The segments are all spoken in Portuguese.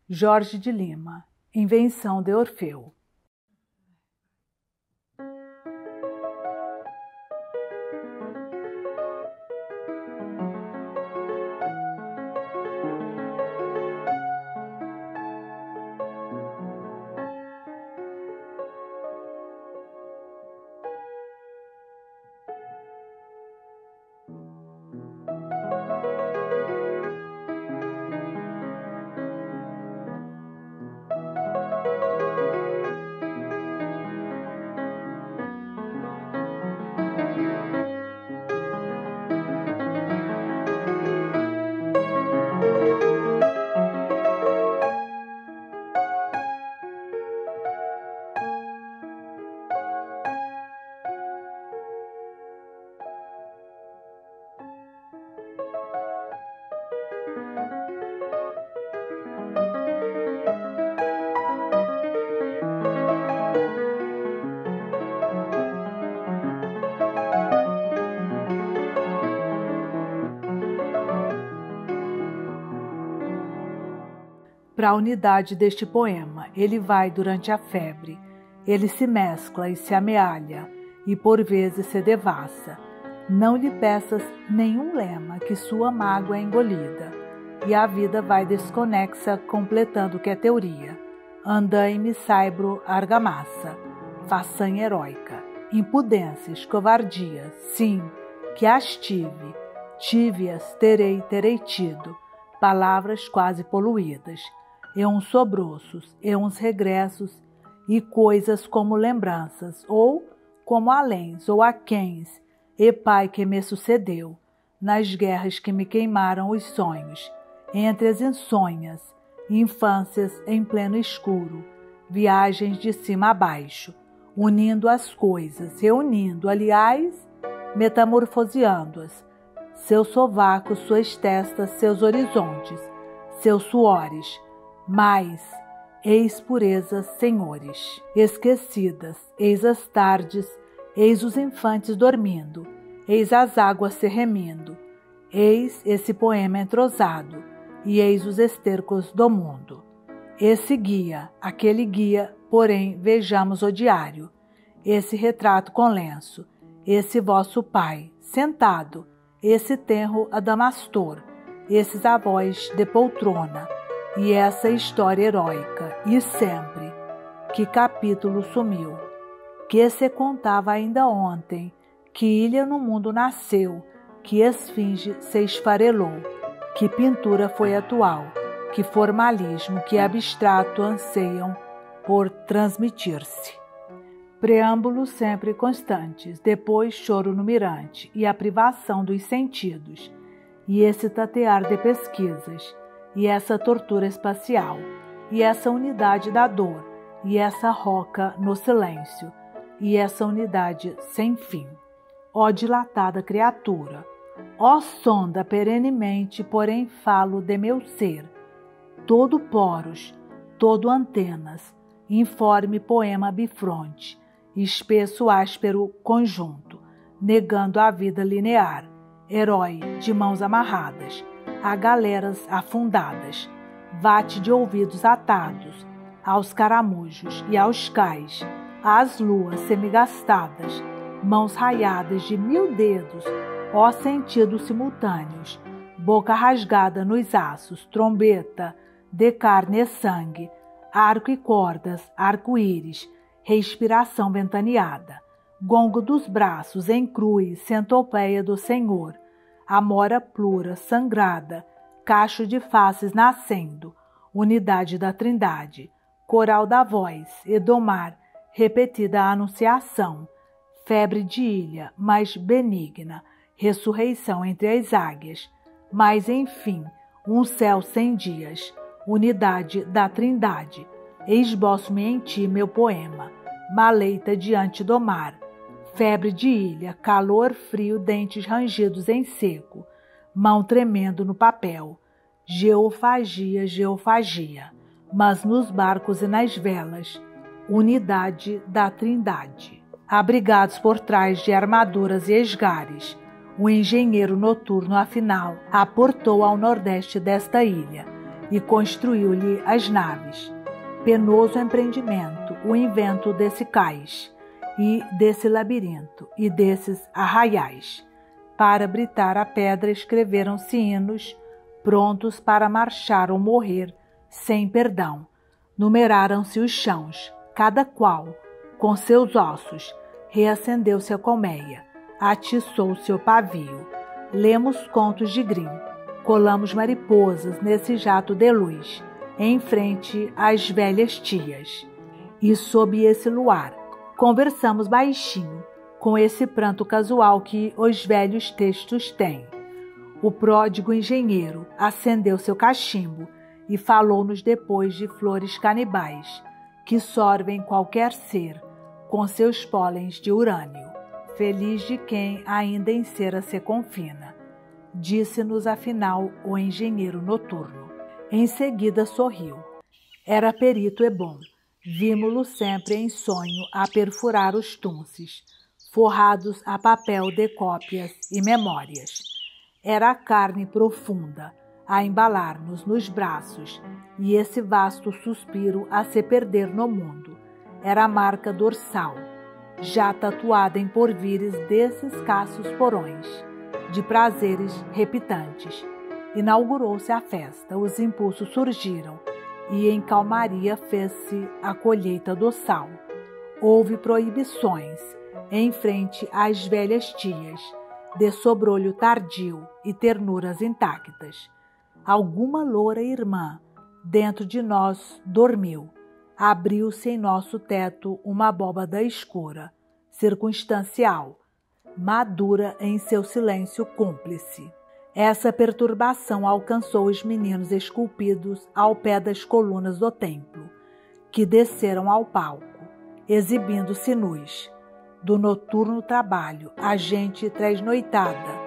Jorge de Lima. Invenção de Orfeu. Para a unidade deste poema, ele vai durante a febre, ele se mescla e se amealha, e por vezes se devassa. Não lhe peças nenhum lema, que sua mágoa é engolida, e a vida vai desconexa, completando o que é teoria. Andaime saibro argamassa, façanha heróica, impudências, covardias, sim, que as tive-as, terei tido, palavras quase poluídas, e uns sobroços, e uns regressos, e coisas como lembranças, ou como aléns ou aquéns, e pai que me sucedeu, nas guerras que me queimaram os sonhos, entre as insônias, infâncias em pleno escuro, viagens de cima a baixo, unindo as coisas, reunindo, aliás, metamorfoseando-as, seus sovacos, suas testas, seus horizontes, seus suores, mas, eis purezas, senhores, esquecidas, eis as tardes, eis os infantes dormindo, eis as águas se remindo, eis esse poema entrosado, e eis os estercos do mundo. Esse guia, aquele guia, porém, vejamos o diário, esse retrato com lenço, esse vosso pai, sentado, esse tenro adamastor, esses avós de poltrona, e essa história heróica, e sempre, que capítulo sumiu, que se contava ainda ontem, que ilha no mundo nasceu, que esfinge se esfarelou, que pintura foi atual, que formalismo, que abstrato anseiam por transmitir-se. Preâmbulos sempre constantes, depois choro no mirante, e a privação dos sentidos, e esse tatear de pesquisas, e essa tortura espacial, e essa unidade da dor, e essa roca no silêncio, e essa unidade sem fim. Ó dilatada criatura, ó sonda perenemente, porém falo de meu ser, todo poros, todo antenas, informe poema bifronte, espesso áspero conjunto, negando a vida linear, herói de mãos amarradas, a galeras afundadas, vate de ouvidos atados, aos caramujos e aos cais, às luas semigastadas, mãos raiadas de 1000 dedos, ó sentidos simultâneos, boca rasgada nos aços, trombeta de carne e sangue, arco e cordas, arco-íris, respiração ventaneada, gongo dos braços em cruz, centopeia do Senhor, amora plura, sangrada, cacho de faces nascendo, unidade da trindade, coral da voz, Edomar, repetida a anunciação, febre de ilha, mais benigna, ressurreição entre as águias, mas enfim, um céu sem dias, unidade da trindade, esboço-me em ti meu poema, maleita diante do mar, febre de ilha, calor frio, dentes rangidos em seco, mão tremendo no papel, geofagia, geofagia, mas nos barcos e nas velas, unidade da trindade. Abrigados por trás de armaduras e esgares, o engenheiro noturno, afinal, aportou ao nordeste desta ilha, e construiu-lhe as naves. Penoso empreendimento o invento desse cais, e desse labirinto, e desses arraiais. Para britar a pedra escreveram-se hinos, prontos para marchar ou morrer, sem perdão. Numeraram-se os chãos, cada qual, com seus ossos, reacendeu seu colmeia, atiçou seu pavio. Lemos contos de Grimm, colamos mariposas nesse jato de luz, em frente às velhas tias. E sob esse luar, conversamos baixinho, com esse pranto casual que os velhos textos têm. O pródigo engenheiro acendeu seu cachimbo e falou-nos depois de flores canibais, que sorvem qualquer ser com seus pólens de urânio. Feliz de quem ainda em cera se confina, disse-nos afinal o engenheiro noturno. Em seguida sorriu. Era perito e bom. Vimo-lo sempre em sonho a perfurar os tunces, forrados a papel de cópias e memórias. Era a carne profunda a embalar-nos nos braços e esse vasto suspiro a se perder no mundo. Era a marca dorsal, já tatuada em porvires desses escassos porões, de prazeres repitantes. Inaugurou-se a festa, os impulsos surgiram, e em calmaria fez-se a colheita do sal. Houve proibições, em frente às velhas tias, de sobrolho tardio e ternuras intactas. Alguma loura irmã dentro de nós dormiu. Abriu-se em nosso teto uma abóbada escura, circunstancial, madura em seu silêncio cúmplice. Essa perturbação alcançou os meninos esculpidos ao pé das colunas do templo, que desceram ao palco, exibindo-se nus. Do noturno trabalho, a gente tresnoitada,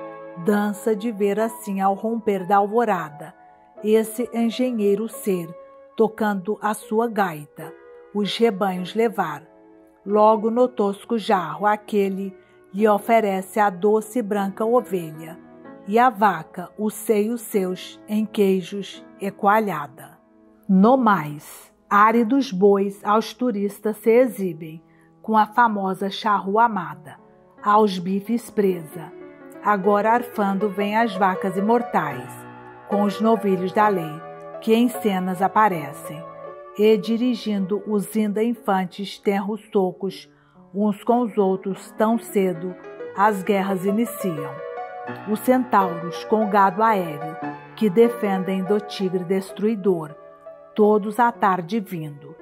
dança de ver assim ao romper da alvorada, esse engenheiro ser, tocando a sua gaita, os rebanhos levar. Logo no tosco jarro aquele lhe oferece a doce branca ovelha, e a vaca os seios seus em queijos e coalhada. No mais, áridos bois aos turistas se exibem, com a famosa charrua amada, aos bifes presa. Agora arfando vêm as vacas imortais, com os novilhos da lei, que em cenas aparecem, e dirigindo os ainda infantes tenros socos, uns com os outros tão cedo, as guerras iniciam. Os centauros com o gado aéreo, que defendem do tigre destruidor, todos à tarde vindo,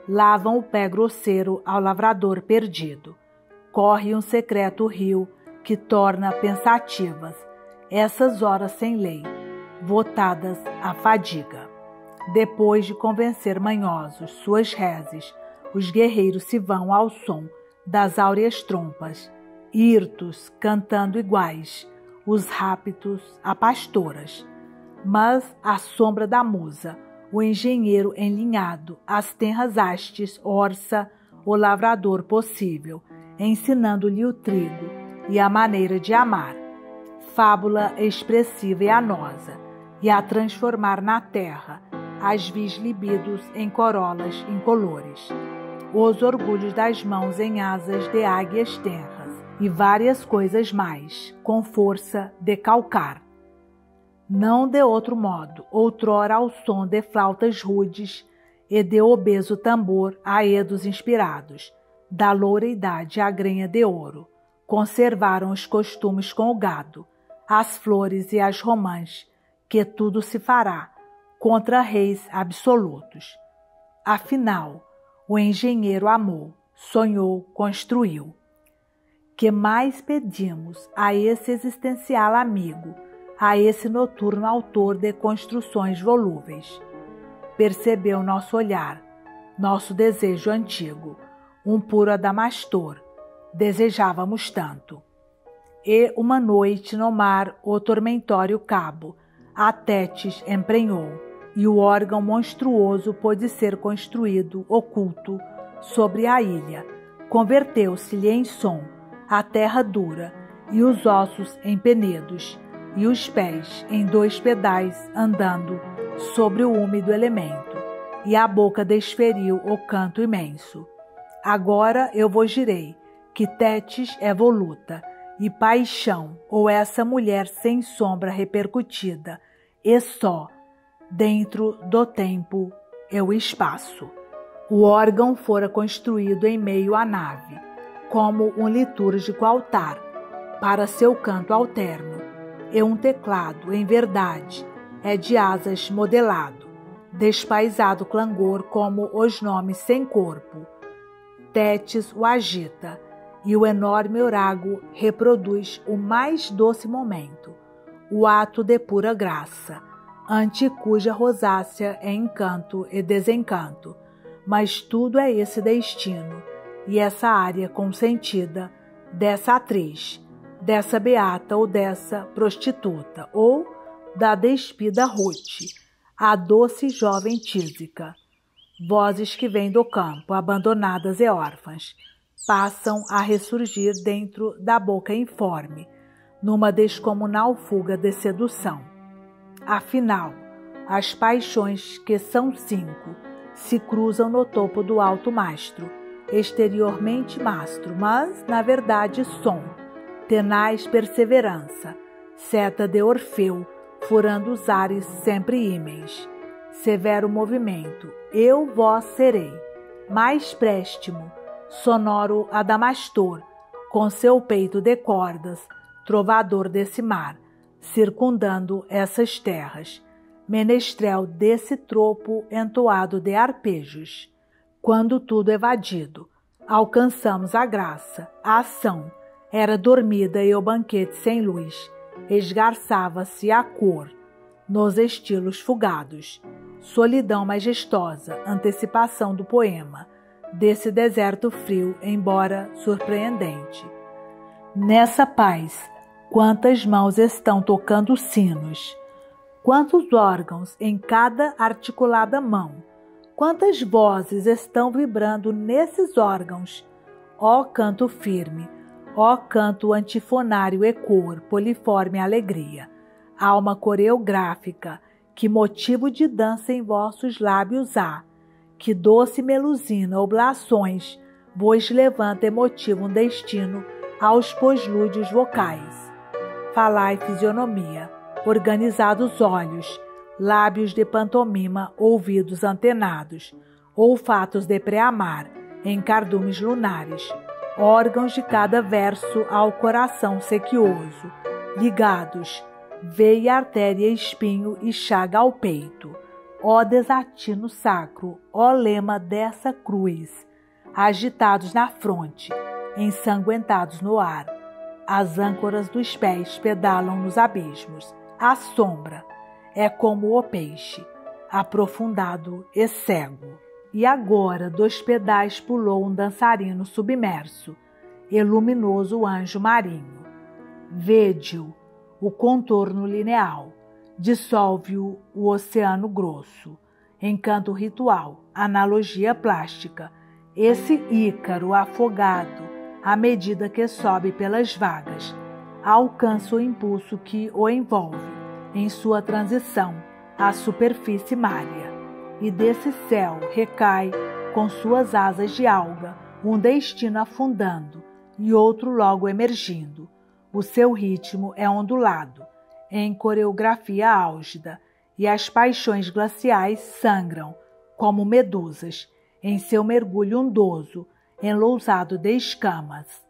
lavam o pé grosseiro ao lavrador perdido. Corre um secreto rio que torna pensativas essas horas sem lei, votadas à fadiga. Depois de convencer manhosos suas reses, os guerreiros se vão ao som das áureas trompas, hirtos cantando iguais, os rápidos a pastoras. Mas à sombra da musa, o engenheiro enlinhado, as tenras hastes orça o lavrador possível, ensinando-lhe o trigo e a maneira de amar, fábula expressiva e anosa, e a transformar na terra as vis libidos em corolas incolores, os orgulhos das mãos em asas de águias tenras, e várias coisas mais, com força de calcar. Não de outro modo, outrora ao som de flautas rudes e de obeso tambor a edos inspirados, da loura idade à grenha de ouro, conservaram os costumes com o gado, as flores e as romãs, que tudo se fará contra reis absolutos. Afinal, o engenheiro amou, sonhou, construiu. Que mais pedimos a esse existencial amigo, a esse noturno autor de construções volúveis? Percebeu nosso olhar, nosso desejo antigo, um puro adamastor, desejávamos tanto. E uma noite no mar o tormentório cabo, a Tétis emprenhou, e o órgão monstruoso pôde ser construído, oculto, sobre a ilha. Converteu-se-lhe em som, a terra dura, e os ossos em penedos, e os pés em 2 pedais andando sobre o úmido elemento, e a boca desferiu o canto imenso. Agora eu vos direi que Tétis é voluta, e paixão, ou essa mulher sem sombra repercutida, e só, dentro do tempo e o espaço. O órgão fora construído em meio à nave, como um litúrgico altar, para seu canto alterno, e um teclado, em verdade, é de asas modelado, despaisado clangor como os nomes sem corpo. Tétis o agita, e o enorme orago reproduz o mais doce momento, o ato de pura graça, ante cuja rosácea é encanto e desencanto, mas tudo é esse destino, e essa área consentida dessa atriz, dessa beata ou dessa prostituta, ou da despida Ruth, a doce jovem Tísica. Vozes que vêm do campo, abandonadas e órfãs, passam a ressurgir dentro da boca informe, numa descomunal fuga de sedução. Afinal, as paixões, que são 5, se cruzam no topo do alto mastro, exteriormente mastro, mas, na verdade, som, tenaz perseverança, seta de Orfeu, furando os ares sempre ímens. Severo movimento, eu vós serei, mais préstimo, sonoro Adamastor, com seu peito de cordas, trovador desse mar, circundando essas terras, menestrel desse tropo entoado de arpejos. Quando tudo evadido, alcançamos a graça, a ação, era dormida e o banquete sem luz, esgarçava-se a cor, nos estilos fugados, solidão majestosa, antecipação do poema, desse deserto frio, embora surpreendente. Nessa paz, quantas mãos estão tocando sinos, quantos órgãos em cada articulada mão, quantas vozes estão vibrando nesses órgãos, ó canto firme, ó canto antifonário e cor, poliforme alegria, alma coreográfica, que motivo de dança em vossos lábios há, que doce melusina, oblações, vos levanta e motiva um destino aos poslúdios vocais. Falai fisionomia, organizados olhos, lábios de pantomima, ouvidos antenados, olfatos de pré-amar, em cardumes lunares, órgãos de cada verso ao coração sequioso, ligados, veia, artéria, espinho e chaga ao peito. Ó desatino sacro, ó lema dessa cruz, agitados na fronte, ensanguentados no ar. As âncoras dos pés pedalam nos abismos. A sombra é como o peixe, aprofundado e cego. E agora 2 pedais pulou um dançarino submerso, e luminoso anjo marinho. Vede-o, o contorno lineal, dissolve-o o oceano grosso, encanto ritual, analogia plástica, esse Ícaro afogado, à medida que sobe pelas vagas, alcança o impulso que o envolve, em sua transição à superfície mária, e desse céu recai, com suas asas de alga, um destino afundando e outro logo emergindo. O seu ritmo é ondulado, em coreografia álgida, e as paixões glaciais sangram, como medusas, em seu mergulho ondoso, enlousado de escamas.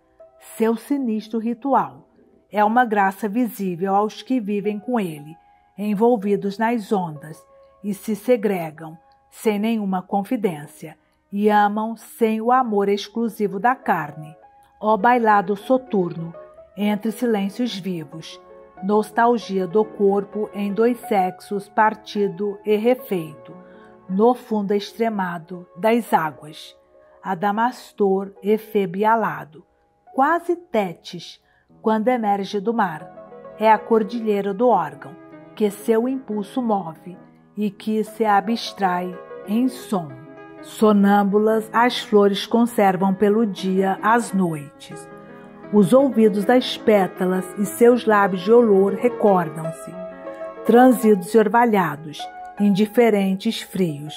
Seu sinistro ritual é uma graça visível aos que vivem com ele, envolvidos nas ondas, e se segregam, sem nenhuma confidência, e amam sem o amor exclusivo da carne. Ó bailado soturno, entre silêncios vivos, nostalgia do corpo em 2 sexos partido e refeito, no fundo extremado das águas, Adamastor e Febe alado, quase Tétis, quando emerge do mar, é a cordilheira do órgão, que seu impulso move e que se abstrai em som. Sonâmbulas as flores conservam pelo dia as noites. Os ouvidos das pétalas e seus lábios de olor recordam-se, transidos e orvalhados, indiferentes frios,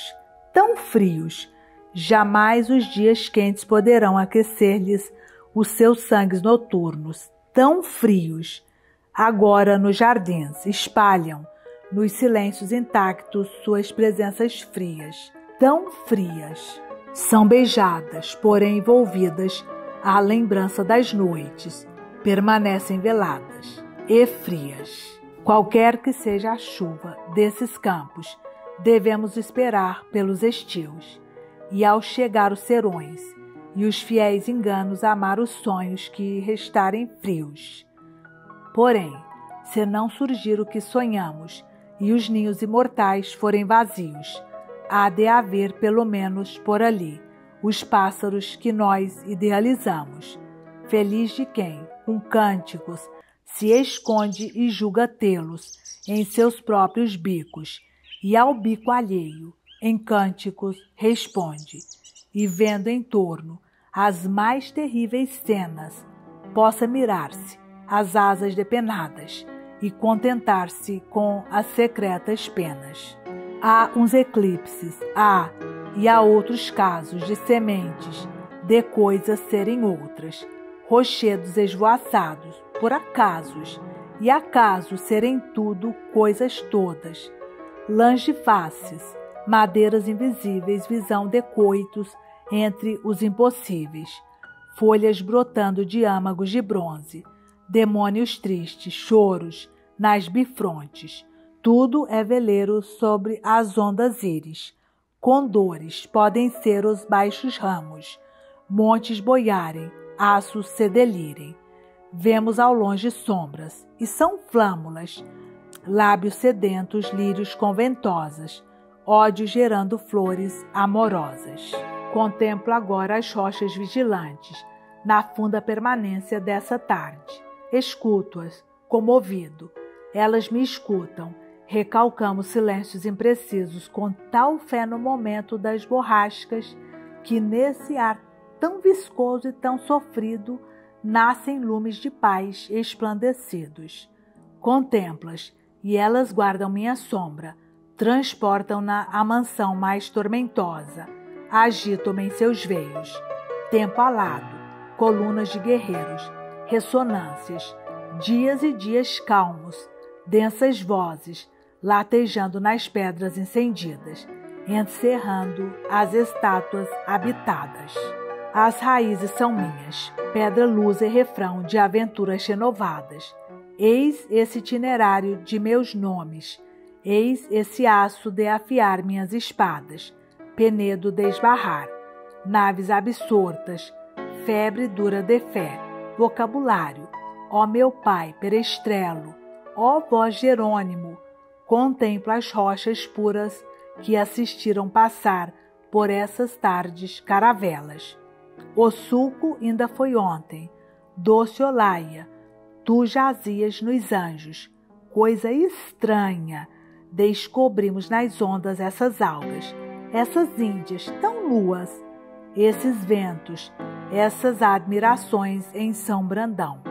tão frios, jamais os dias quentes poderão aquecer-lhes os seus sangues noturnos, tão frios, agora nos jardins espalham, nos silêncios intactos, suas presenças frias, tão frias. São beijadas, porém envolvidas à lembrança das noites, permanecem veladas e frias. Qualquer que seja a chuva desses campos, devemos esperar pelos estios, e ao chegar os serões e os fiéis enganos, amar os sonhos que restarem frios. Porém, se não surgir o que sonhamos e os ninhos imortais forem vazios, há de haver pelo menos por ali os pássaros que nós idealizamos. Feliz de quem, com cânticos, se esconde e julga tê-los em seus próprios bicos, e ao bico alheio, em cânticos, responde, e vendo em torno as mais terríveis cenas, possa mirar-se as asas depenadas e contentar-se com as secretas penas. Há uns eclipses, e há outros casos de sementes, de coisas serem outras, rochedos esvoaçados por acasos, e acasos serem tudo coisas todas, lãs de faces, madeiras invisíveis, visão de coitos entre os impossíveis, folhas brotando de âmagos de bronze, demônios tristes, choros nas bifrontes, tudo é veleiro sobre as ondas íris, condores podem ser os baixos ramos, montes boiarem, aços se delirem. Vemos ao longe sombras, e são flâmulas, lábios sedentos, lírios conventosas, ódio gerando flores amorosas. Contemplo agora as rochas vigilantes, na funda permanência dessa tarde. Escuto-as, comovido. Elas me escutam. Recalcamos silêncios imprecisos com tal fé no momento das borrascas que nesse ar tão viscoso e tão sofrido nascem lumes de paz esplandecidos. Contemplas, e elas guardam minha sombra, transportam-na à mansão mais tormentosa, agitam-me em seus veios, tempo alado, colunas de guerreiros, ressonâncias, dias e dias calmos, densas vozes, latejando nas pedras incendidas, encerrando as estátuas habitadas. As raízes são minhas, pedra, luz e refrão de aventuras renovadas. Eis esse itinerário de meus nomes, eis esse aço de afiar minhas espadas, penedo de esbarrar, naves absortas, febre dura de fé, vocabulário, ó meu pai perestrelo, ó vós Jerônimo, contempla as rochas puras que assistiram passar por essas tardes caravelas. O sulco ainda foi ontem, doce Olaia, tu jazias nos anjos, coisa estranha, descobrimos nas ondas essas algas, essas índias tão nuas, esses ventos, essas admirações em São Brandão.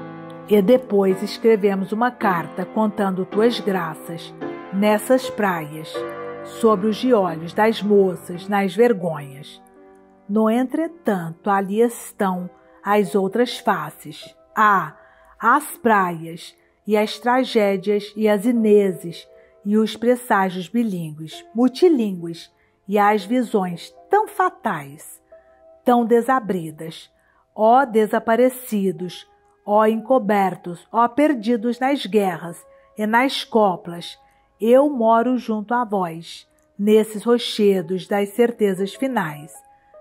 E depois escrevemos uma carta contando tuas graças, nessas praias, sobre os giolhos das moças, nas vergonhas. No entretanto, ali estão as outras faces. As praias, e as tragédias, e as Ineses, e os presságios bilíngues, multilíngues, e as visões tão fatais, tão desabridas, ó desaparecidos, ó encobertos, ó perdidos nas guerras e nas coplas, eu moro junto a vós, nesses rochedos das certezas finais,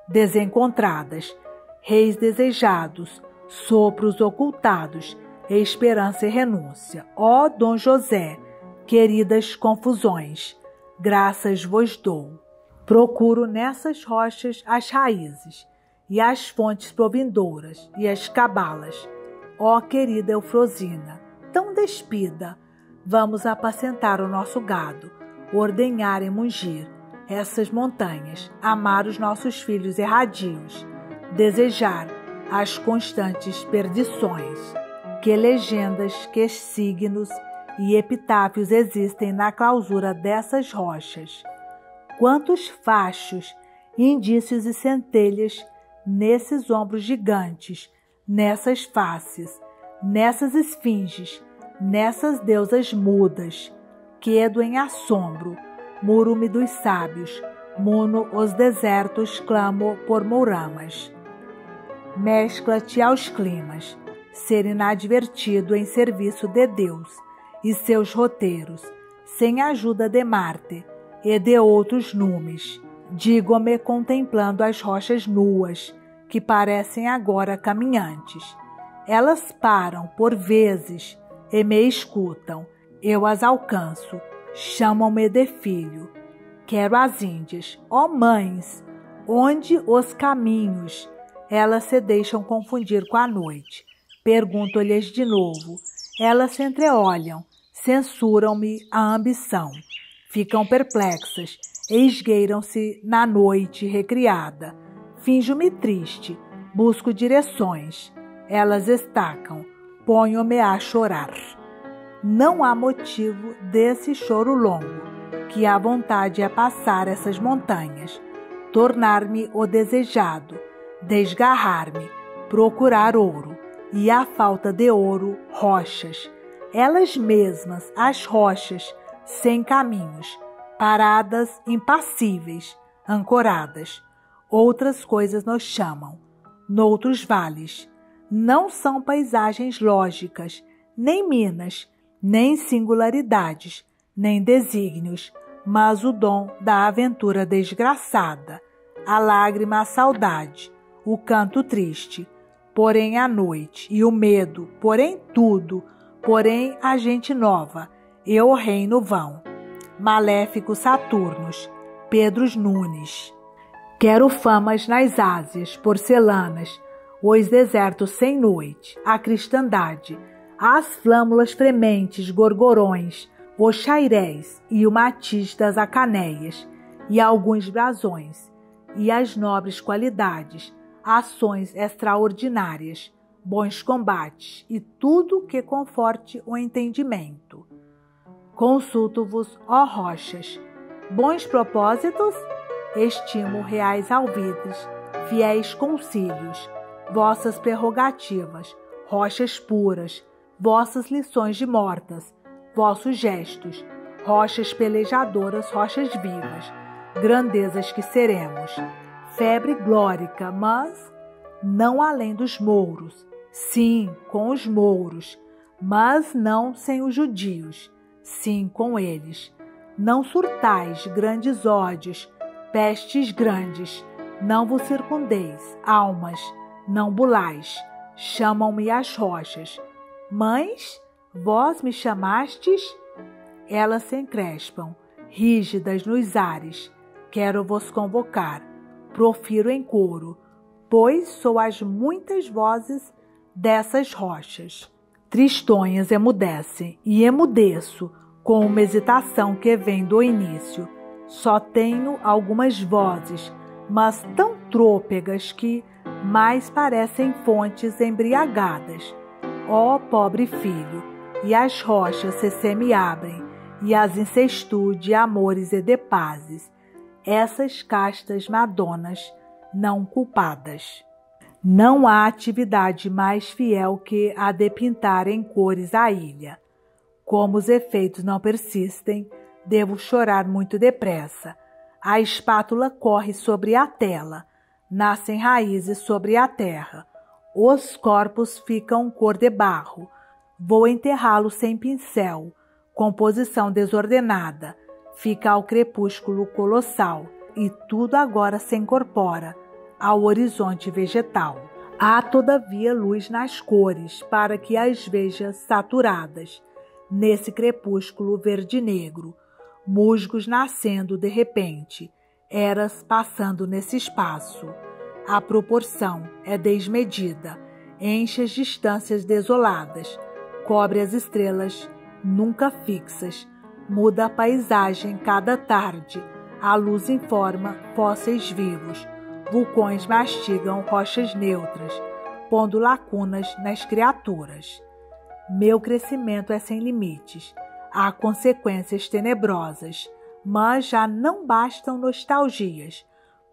desencontradas, reis desejados, sopros ocultados, esperança e renúncia. Ó Dom José, queridas confusões, graças vos dou. Procuro nessas rochas as raízes, e as fontes provindouras, e as cabalas. Ó querida Eufrosina, tão despida, vamos apacentar o nosso gado, ordenhar e mungir essas montanhas, amar os nossos filhos erradios, desejar as constantes perdições. Que legendas, que signos e epitáfios existem na clausura dessas rochas. Quantos fachos, indícios e centelhas nesses ombros gigantes, nessas faces, nessas esfinges, nessas deusas mudas, quedo em assombro, murume dos sábios, muno os desertos, clamo por mouramas. Mescla-te aos climas, ser inadvertido em serviço de Deus e seus roteiros, sem ajuda de Marte e de outros numes. Digo-me contemplando as rochas nuas, que parecem agora caminhantes. Elas param por vezes e me escutam. Eu as alcanço, chamam-me de filho. Quero as Índias, ó mães, onde os caminhos? Elas se deixam confundir com a noite. Pergunto-lhes de novo. Elas se entreolham, censuram-me a ambição. Ficam perplexas, esgueiram-se na noite recriada. Finjo-me triste, busco direções. Elas estacam, ponho-me a chorar. Não há motivo desse choro longo, que a vontade é passar essas montanhas, tornar-me o desejado, desgarrar-me, procurar ouro, e a falta de ouro, rochas, elas mesmas, as rochas, sem caminhos, paradas, impassíveis, ancoradas. Outras coisas nos chamam, noutros vales. Não são paisagens lógicas, nem minas, nem singularidades, nem desígnios, mas o dom da aventura desgraçada, a lágrima, a saudade, o canto triste, porém a noite e o medo, porém tudo, porém a gente nova e o reino vão. Maléficos Saturnos, Pedros Nunes. Quero famas nas Ásias, porcelanas, os desertos sem noite, a cristandade, as flâmulas frementes, gorgorões, os chairéis e o matiz das acanéias, e alguns brasões, e as nobres qualidades, ações extraordinárias, bons combates e tudo que conforte o entendimento. Consulto-vos, ó rochas, bons propósitos? Estimo reais alvitres, fiéis concílios, vossas prerrogativas, rochas puras, vossas lições de mortas, vossos gestos, rochas pelejadoras, rochas vivas, grandezas que seremos, febre glórica, mas não além dos mouros, sim, com os mouros, mas não sem os judios, sim, com eles. Não surtais grandes ódios, pestes grandes, não vos circundeis, almas, não bulais, chamam-me as rochas. Mães, vós me chamastes? Elas se encrespam, rígidas nos ares. Quero vos convocar, profiro em coro, pois sou as muitas vozes dessas rochas. Tristonhas emudecem, e emudeço, com uma hesitação que vem do início. Só tenho algumas vozes, mas tão trôpegas que mais parecem fontes embriagadas. Ó pobre filho, e as rochas se semi-abrem, e as incestuam de amores e de pazes, essas castas madonas não culpadas. Não há atividade mais fiel que a de pintar em cores a ilha. Como os efeitos não persistem, devo chorar muito depressa. A espátula corre sobre a tela, nascem raízes sobre a terra. Os corpos ficam cor de barro. Vou enterrá-los sem pincel. Composição desordenada. Fica ao crepúsculo colossal, e tudo agora se incorpora ao horizonte vegetal. Há todavia luz nas cores, para que as veja saturadas, nesse crepúsculo verde-negro, musgos nascendo de repente, eras passando nesse espaço. A proporção é desmedida, enche as distâncias desoladas, cobre as estrelas nunca fixas, muda a paisagem cada tarde, a luz informa fósseis vivos, vulcões mastigam rochas neutras, pondo lacunas nas criaturas. Meu crescimento é sem limites. Há consequências tenebrosas, mas já não bastam nostalgias,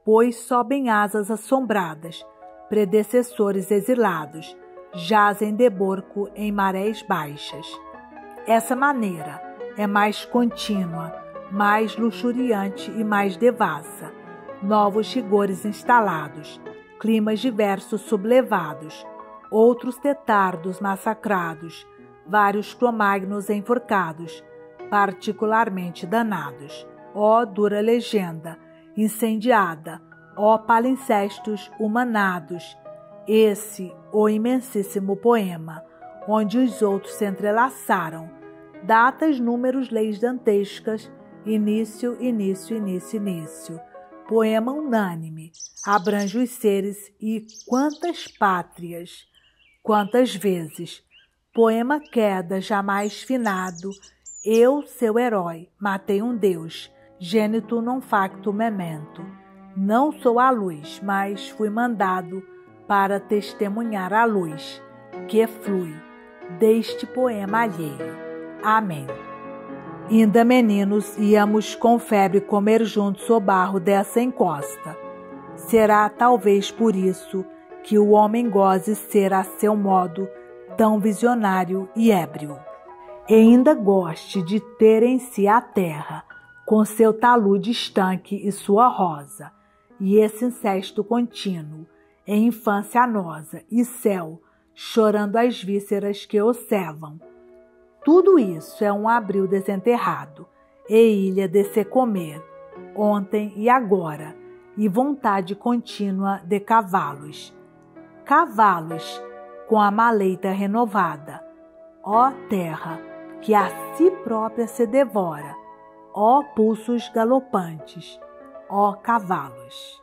pois sobem asas assombradas, predecessores exilados, jazem deborco em marés baixas. Essa maneira é mais contínua, mais luxuriante e mais devassa. Novos rigores instalados, climas diversos sublevados, outros tetardos massacrados, vários cromagnos enforcados, particularmente danados. Ó dura legenda, incendiada, ó palincestos humanados, esse, o imensíssimo poema, onde os outros se entrelaçaram, datas, números, leis dantescas, início, início, início, início. Poema unânime, abrange os seres e quantas pátrias, quantas vezes. Poema queda, jamais finado, eu, seu herói, matei um deus, gênito non facto memento. Não sou a luz, mas fui mandado para testemunhar a luz que flui deste poema alheio. Amém. Ainda meninos, íamos com febre comer juntos o barro dessa encosta. Será talvez por isso que o homem goze ser a seu modo tão visionário e ébrio. E ainda goste de ter em si a terra, com seu talude estanque e sua rosa, e esse incesto contínuo, em infância anosa, e céu, chorando as vísceras que o cevam. Tudo isso é um abril desenterrado, e ilha de se comer, ontem e agora, e vontade contínua de cavalos. Cavalos, com a maleita renovada. Ó terra, que a si própria se devora. Ó pulsos galopantes, ó cavalos.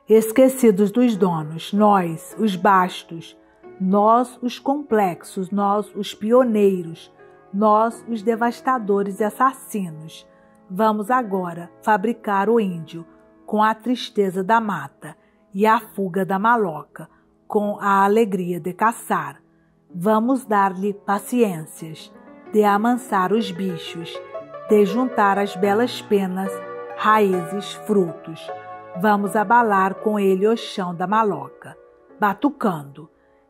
Esquecidos dos donos, nós, os bastos, nós, os complexos, nós, os pioneiros, nós, os devastadores e assassinos, vamos agora fabricar o índio com a tristeza da mata e a fuga da maloca, com a alegria de caçar. Vamos dar-lhe paciências, de amansar os bichos, de juntar as belas penas, raízes, frutos. Vamos abalar com ele o chão da maloca, batucando.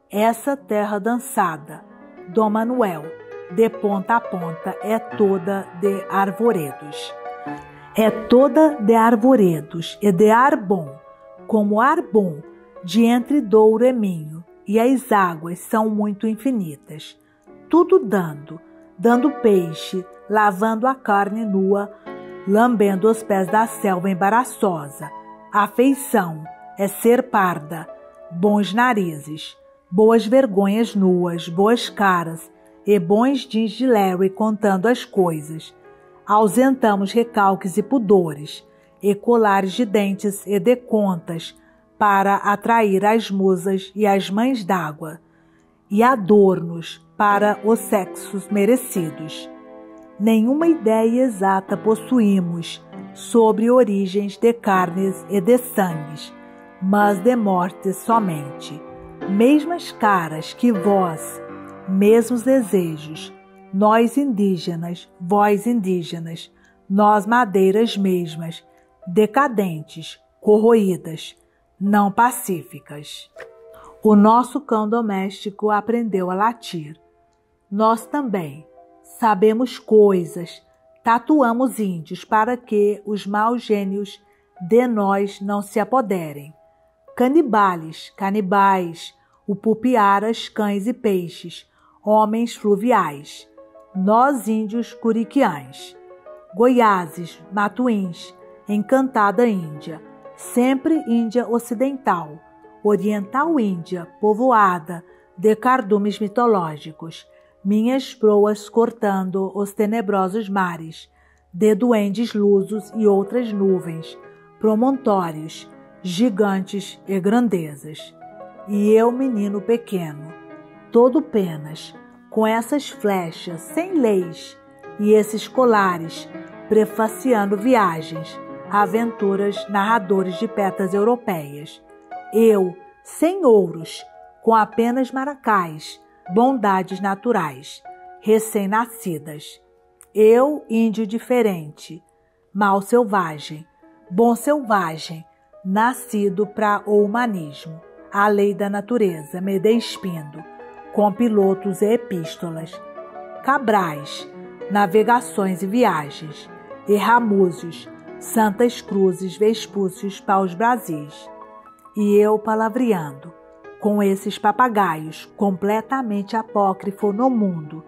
Essa terra dançada, Dom Manuel, de ponta a ponta, é toda de arvoredos. É toda de arvoredos e de ar bom, como ar bom, de entre Douro e Minho, e as águas são muito infinitas. Tudo dando peixe, lavando a carne nua, lambendo os pés da selva embaraçosa. A feição é ser parda, bons narizes, boas vergonhas nuas, boas caras e bons jeans de Larry contando as coisas. Ausentamos recalques e pudores, e colares de dentes e de contas, para atrair as musas e as mães d'água, e adornos para os sexos merecidos. Nenhuma ideia exata possuímos sobre origens de carnes e de sangues, mas de mortes somente. Mesmas caras que vós, mesmos desejos, nós indígenas, vós indígenas, nós madeiras mesmas, decadentes, corroídas, não pacíficas. O nosso cão doméstico aprendeu a latir. Nós também sabemos coisas, tatuamos índios para que os maus gênios de nós não se apoderem. Canibales, canibais, upupiaras, cães e peixes, homens fluviais. Nós índios curiquiães, goiáses, matuins, encantada Índia, sempre Índia ocidental, oriental Índia, povoada de cardumes mitológicos, minhas proas cortando os tenebrosos mares, de duendes lusos e outras nuvens, promontórios, gigantes e grandezas. E eu, menino pequeno, todo penas, com essas flechas sem leis e esses colares, prefaciando viagens, aventuras, narradores de petas europeias. Eu, sem ouros, com apenas maracás, bondades naturais, recém-nascidas. Eu, índio diferente, mal selvagem, bom selvagem, nascido para o humanismo, a lei da natureza me despindo, com pilotos e epístolas, cabrais, navegações e viagens, e ramúzios, santas cruzes, vespúcios, paus Brasis. E eu palavreando, com esses papagaios, completamente apócrifo no mundo,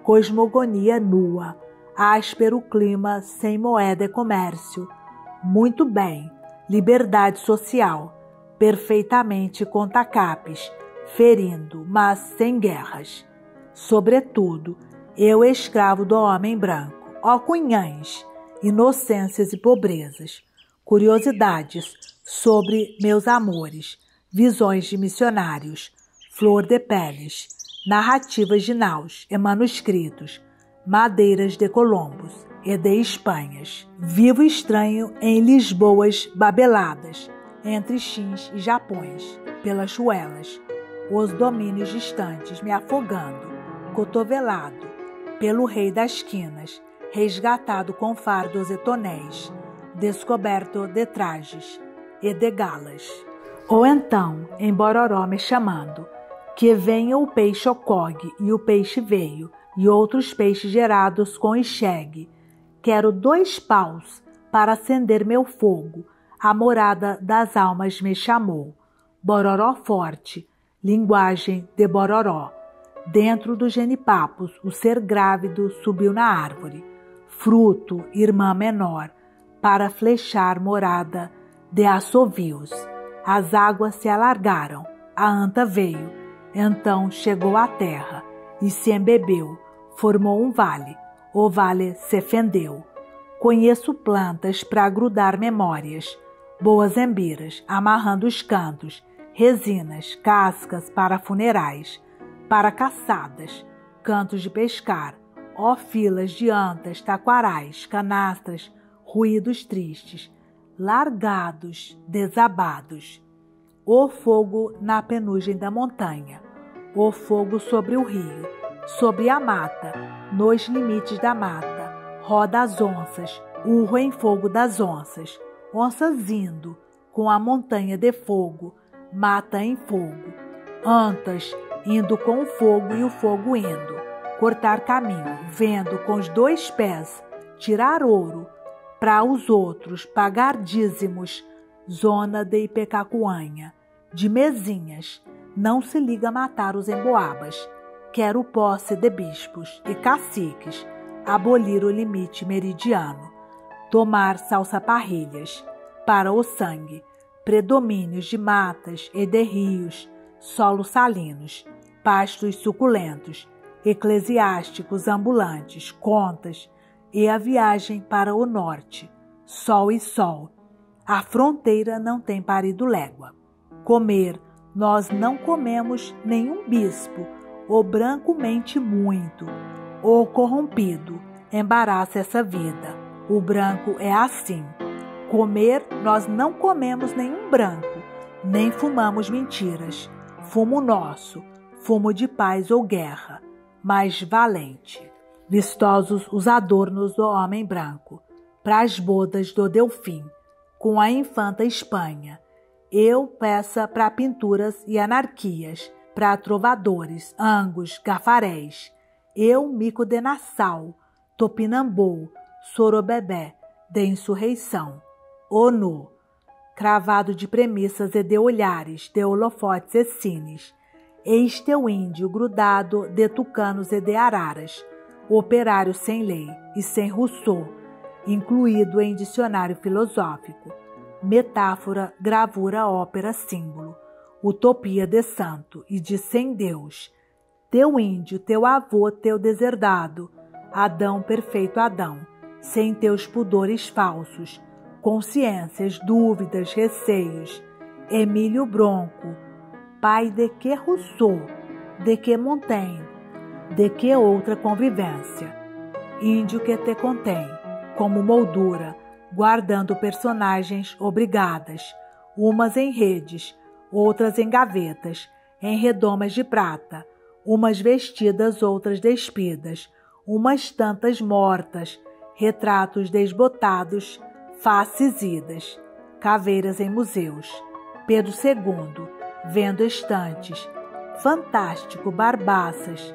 cosmogonia nua, áspero clima, sem moeda e comércio, muito bem, liberdade social, perfeitamente com tacapes, ferindo, mas sem guerras. Sobretudo, eu escravo do homem branco, ó cunhães, inocências e pobrezas, curiosidades sobre meus amores, visões de missionários, flor de peles, narrativas de naus e manuscritos, madeiras de Colombos e de Espanhas. Vivo estranho em Lisboas babeladas, entre Chins e Japões, pelas chuelas, os domínios distantes me afogando, cotovelado pelo rei das quinas, resgatado com fardos e tonéis, descoberto de trajes e de galas. Ou então, em Bororó me chamando, que venha o peixe ocogue, e o peixe veio, e outros peixes gerados com enxergue. Quero 2 paus para acender meu fogo, a morada das almas me chamou. Bororó forte, linguagem de Bororó. Dentro dos genipapos, o ser grávido subiu na árvore. Fruto, irmã menor, para flechar morada de assovios. As águas se alargaram, a anta veio, então chegou à terra e se embebeu, formou um vale, o vale se fendeu. Conheço plantas para grudar memórias, boas embiras, amarrando os cantos, resinas, cascas para funerais, para caçadas, cantos de pescar, ó filas de antas, taquarais, canastras, ruídos tristes, largados, desabados. O fogo na penugem da montanha, o fogo sobre o rio, sobre a mata, nos limites da mata, roda as onças, urro em fogo das onças, onças indo, com a montanha de fogo, mata em fogo, antas indo com o fogo e o fogo indo, cortar caminho, vendo com os 2 pés, tirar ouro, para os outros pagar dízimos, zona de Ipecacuanha, de mesinhas, não se liga a matar os emboabas, quero posse de bispos e caciques, abolir o limite meridiano, tomar salsa-parrilhas, para o sangue, predomínios de matas e de rios, solos salinos, pastos suculentos, eclesiásticos ambulantes, contas, e a viagem para o norte, sol e sol. A fronteira não tem parido légua. Comer, nós não comemos nenhum bispo, o branco mente muito, o corrompido embaraça essa vida. O branco é assim. Comer, nós não comemos nenhum branco, nem fumamos mentiras. Fumo nosso, fumo de paz ou guerra, mas valente. Vistosos os adornos do homem branco, pras bodas do Delfim, com a infanta Espanha. Eu peça para pinturas e anarquias, para trovadores, angos, gafaréis. Eu mico de Nassau, Topinambô, Sorobebé, de insurreição. ONU, cravado de premissas e de olhares, de holofotes e cines. Eis teu índio grudado de tucanos e de araras, operário sem lei e sem Rousseau, incluído em dicionário filosófico, metáfora, gravura, ópera, símbolo, utopia de santo e de sem Deus, teu índio, teu avô, teu deserdado, Adão, perfeito Adão, sem teus pudores falsos, consciências, dúvidas, receios, Emílio Bronco, pai de que Rousseau, de que Montaigne, de que outra convivência, índio que te contém, como moldura, guardando personagens obrigadas, umas em redes, outras em gavetas, em redomas de prata, umas vestidas, outras despidas, umas tantas mortas, retratos desbotados, faces idas, caveiras em museus. Pedro II, vendo estantes, fantástico, barbaças,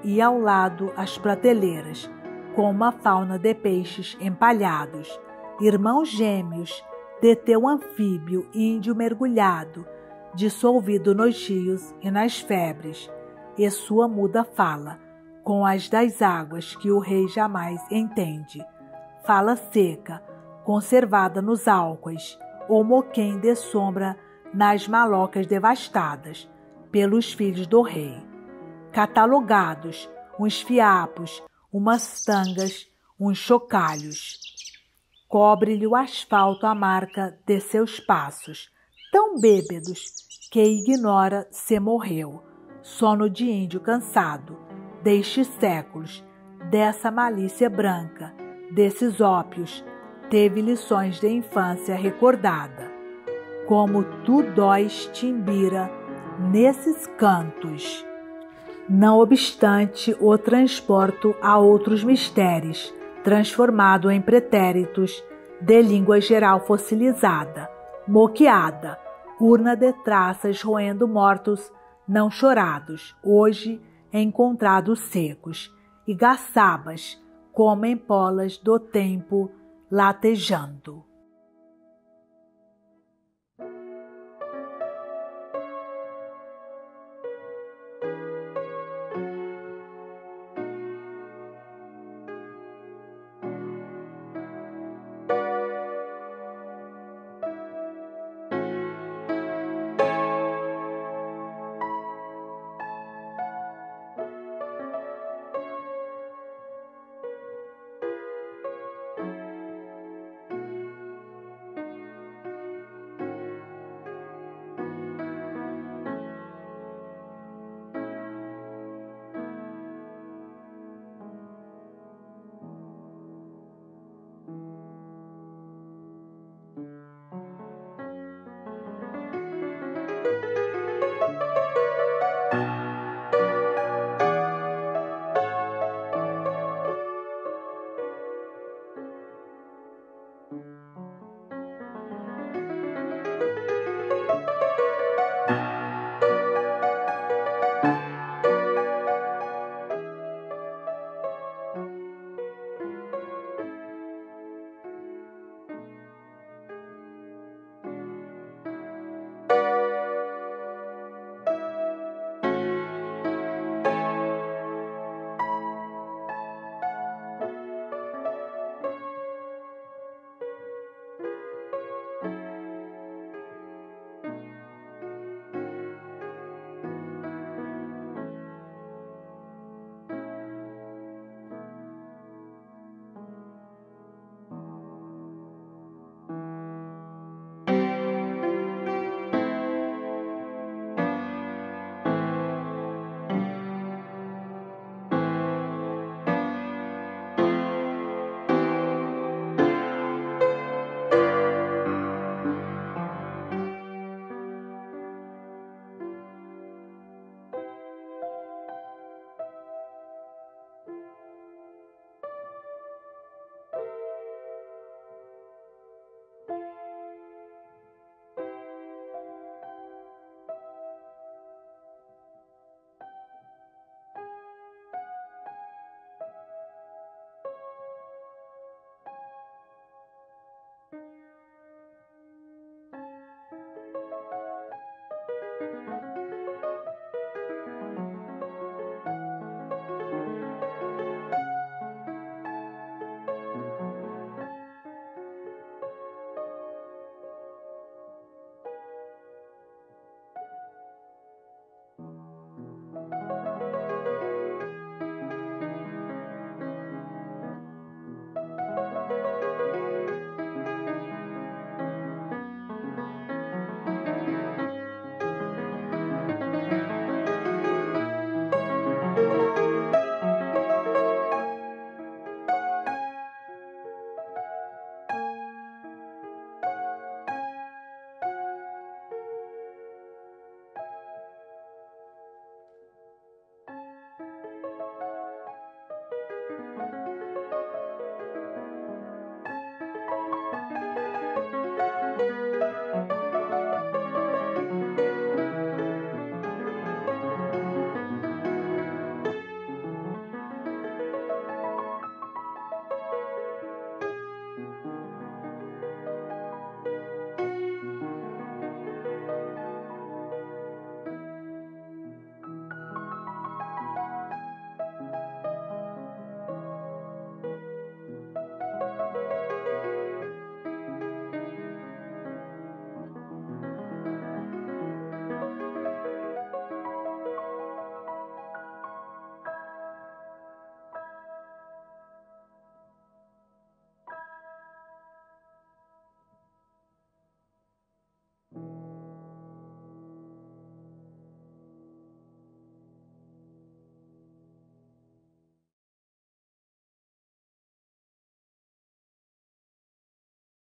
e ao lado as prateleiras, com uma fauna de peixes empalhados, irmãos gêmeos, de teu anfíbio índio mergulhado, dissolvido nos rios e nas febres, e sua muda fala, com as das águas que o rei jamais entende. Fala seca, conservada nos álcoois, ou moquém de sombra nas malocas devastadas pelos filhos do rei. Catalogados, uns fiapos, umas tangas, uns chocalhos. Cobre-lhe o asfalto a marca de seus passos, tão bêbedos que ignora se morreu. Sono de índio cansado, destes séculos, dessa malícia branca, desses ópios, teve lições de infância recordada. Como tu dóis, Timbira, nesses cantos. Não obstante, o transporto a outros mistérios, transformado em pretéritos de língua geral fossilizada, moqueada, urna de traças roendo mortos não chorados, hoje encontrados secos, e gaçabas como em polas do tempo latejando.